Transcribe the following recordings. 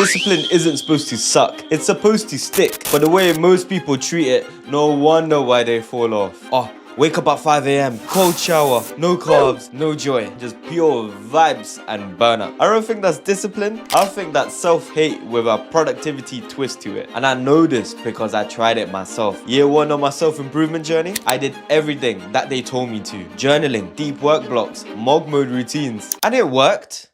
Discipline isn't supposed to suck. It's supposed to stick. But the way most people treat it, no wonder why they fall off. Oh, wake up at 5 a.m, cold shower, no carbs, no joy, just pure vibes and burnout. I don't think that's discipline. I think that's self-hate with a productivity twist to it. And I know this because I tried it myself. Year 1 on my self-improvement journey, I did everything that they told me to. Journaling, deep work blocks, mog mode routines. And it worked.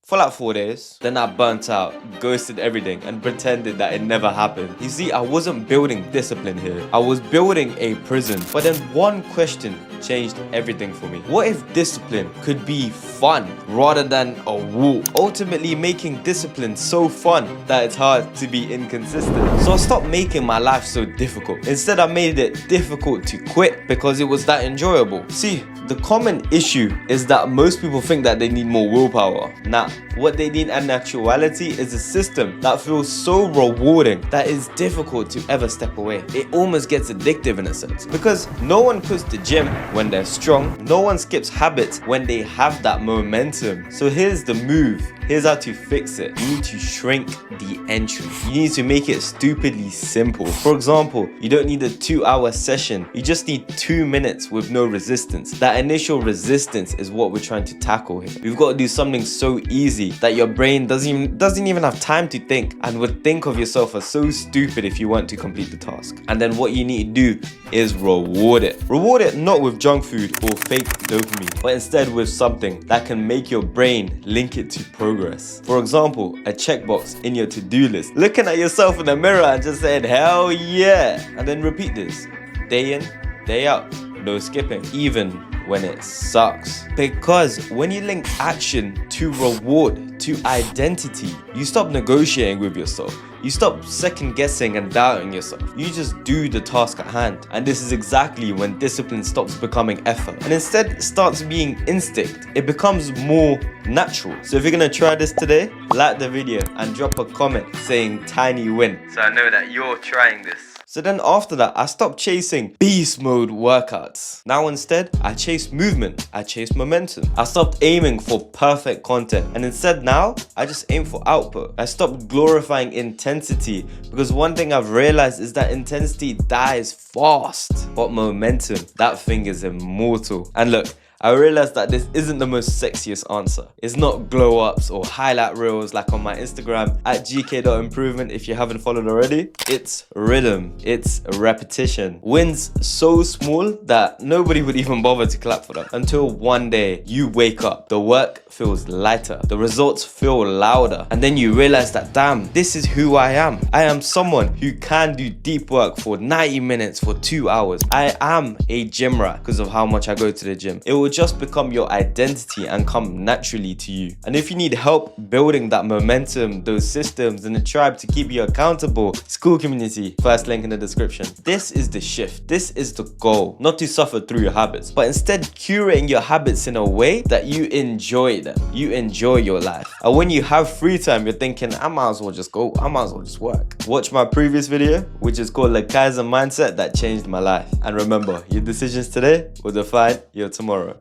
For like 4 days, then I burnt out, ghosted everything and pretended that it never happened. You see, I wasn't building discipline here. I was building a prison. But then one question changed everything for me. What if discipline could be fun rather than a wall? Ultimately making discipline so fun that it's hard to be inconsistent. So I stopped making my life so difficult. Instead, I made it difficult to quit because it was that enjoyable. See, the common issue is that most people think that they need more willpower. Nah, what they need in actuality is a system that feels so rewarding that it's difficult to ever step away. It almost gets addictive in a sense because no one quits the gym when they're strong. No one skips habits when they have that momentum. So here's the move. Here's how to fix it. You need to shrink the entry. You need to make it stupidly simple. For example, you don't need a 2-hour session. You just need 2 minutes with no resistance. That initial resistance is what we're trying to tackle here. We've got to do something so easy that your brain doesn't even have time to think and would think of yourself as so stupid if you want to complete the task. And then what you need to do is reward it. Reward it not with junk food or fake dopamine, but instead with something that can make your brain link it to progress. For example, a checkbox in your to-do list. Looking at yourself in the mirror and just saying, hell yeah. And then repeat this, day in, day out, no skipping, even when it sucks. Because when you link action to reward, to identity, you stop negotiating with yourself. You stop second guessing and doubting yourself. You just do the task at hand. And this is exactly when discipline stops becoming effort and instead starts being instinct. It becomes more natural. So if you're gonna try this today, like the video and drop a comment saying tiny win, so I know that you're trying this. So then after that, I stopped chasing beast mode workouts. Now instead, I chase movement. I chase momentum. I stopped aiming for perfect content. And instead now, I just aim for output. I stopped glorifying intensity because one thing I've realized is that intensity dies fast. But momentum, that thing is immortal. And look, I realized that this isn't the most sexiest answer. It's not glow ups or highlight reels like on my Instagram at @gk.improvement if you haven't followed already. It's rhythm, it's repetition. Wins so small that nobody would even bother to clap for them. Until one day you wake up, the work feels lighter, the results feel louder, and then you realize that damn, this is who I am. I am someone who can do deep work for 90 minutes, for 2 hours. I am a gym rat because of how much I go to the gym. It will just become your identity and come naturally to you. And if you need help building that momentum, those systems, and a tribe to keep you accountable, school community, first link in the description. This is the shift. This is the goal. Not to suffer through your habits, but instead curating your habits in a way that you enjoy them. You enjoy your life. And when you have free time, you're thinking, I might as well just go. I might as well just work. Watch my previous video, which is called the Kaizen Mindset that changed my life. And remember, your decisions today will define your tomorrow.